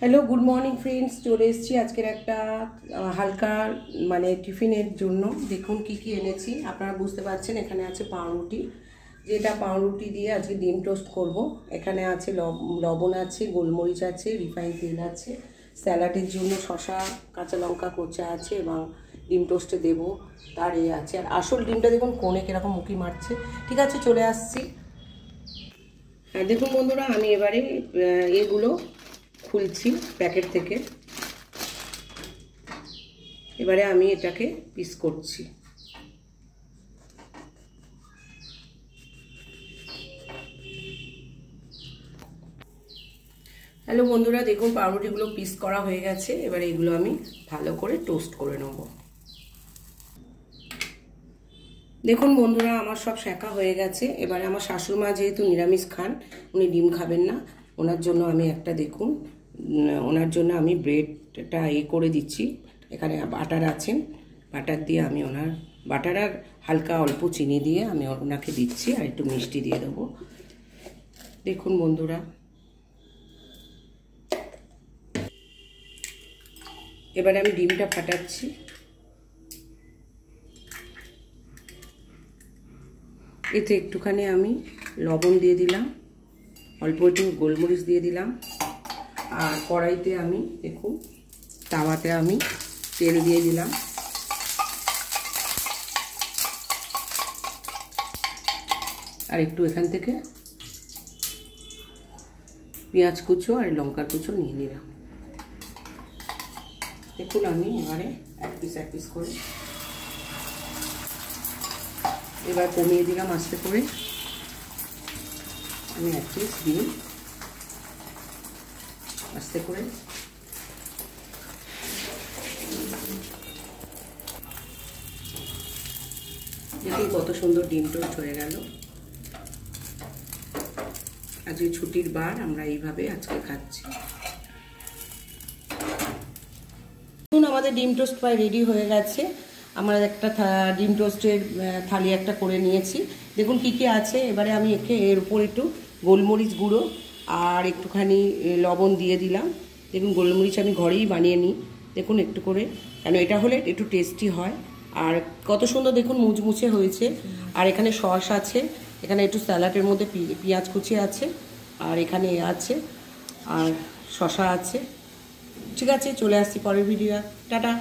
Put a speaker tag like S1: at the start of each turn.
S1: Hello good morning friends, চলে এসেছি আজকের একটা হালকা মানে টিফিনের জন্য। দেখুন কি কি এনেছি, আপনারা বুঝতে পারছেন। এখানে আছে পাউরুটি, যেটা পাউরুটি দিয়ে আজকে ডিম টোস্ট করব। এখানে আছে লবণ আছে, গোলমরিচ আছে, রিফাইন তেল আছে, স্যালাডের জন্য শসা, কাঁচা লঙ্কা কোচা আছে এবং ডিম টোস্টে দেবো তার আছে। আর আসল ডিমটা দেখুন কোণে কীরকম মুখি মারছে। ঠিক আছে, চলে আসছি। দেখুন বন্ধুরা, আমি এবারে এগুলো খুলছি প্যাকেট থেকে। এবারে আমি এটাকে পিস করছি। হ্যালো বন্ধুরা, দেখুন পাউরুটিগুলো পিস করা হয়ে গেছে। এবারে এগুলো আমি ভালো করে টোস্ট করে নেব। দেখুন বন্ধুরা, আমার সব সেঁকা হয়ে গেছে। এবারে আমার শাশুড়িমা যেহেতু নিরামিষ খান, উনি ডিম খাবেন না, ওনার জন্য আমি একটা দেখুন ওনার জন্য আমি ব্রেডটা করে দিচ্ছি। এখানে বাটার আছে, বাটার দিয়ে আমি ওনার বাটার আর হালকা অল্প চিনি দিয়ে আমি ওনাকে দিচ্ছি, আর একটু মিষ্টি দিয়ে দেবো। দেখুন বন্ধুরা, এবারে আমি ডিমটা ফাটাচ্ছি। এতে একটুখানি আমি লবণ দিয়ে দিলাম, অল্প একটু গোলমরিচ দিয়ে দিলাম। আর কড়াইতে আমি দেখুন তাওয়াতে আমি তেল দিয়ে দিলাম। আর একটু এখান থেকে পেঁয়াজ কুচো আর লঙ্কার কুচো নিয়ে নিলাম। দেখুন আমি এবারে এক পিস করে এবার কমিয়ে দিলাম আস্তে করে। আমি এক পিস দিই আস্তে করে। দেখুন কত সুন্দর ডিম টোস্ট হয়ে গেল। আজকে ছুটির বার, আমরা এইভাবে আজকে খাচ্ছি। দেখুন আমাদের ডিম টোস্ট প্রায় রেডি হয়ে গেছে। আমরা একটা ডিম টোস্টের থালি একটা করে নিয়েছি। দেখুন কি কি আছে। এবারে আমি এর উপর একটু গোলমরিচ গুঁড়ো আর একটুখানি লবণ দিয়ে দিলাম। দেখুন গোলমরিচ আমি ঘরেই বানিয়ে নিই, দেখুন একটু করে, কেন এটা হলে একটু টেস্টি হয়। আর কত সুন্দর দেখুন মুচমুচে হয়েছে। আর এখানে সস আছে, এখানে একটু স্যালাডের মধ্যে পেঁয়াজ কুচি আছে, আর এখানে আছে আর শসা আছে। ঠিক আছে, চলে আসছি পরের ভিডিও। টাটা।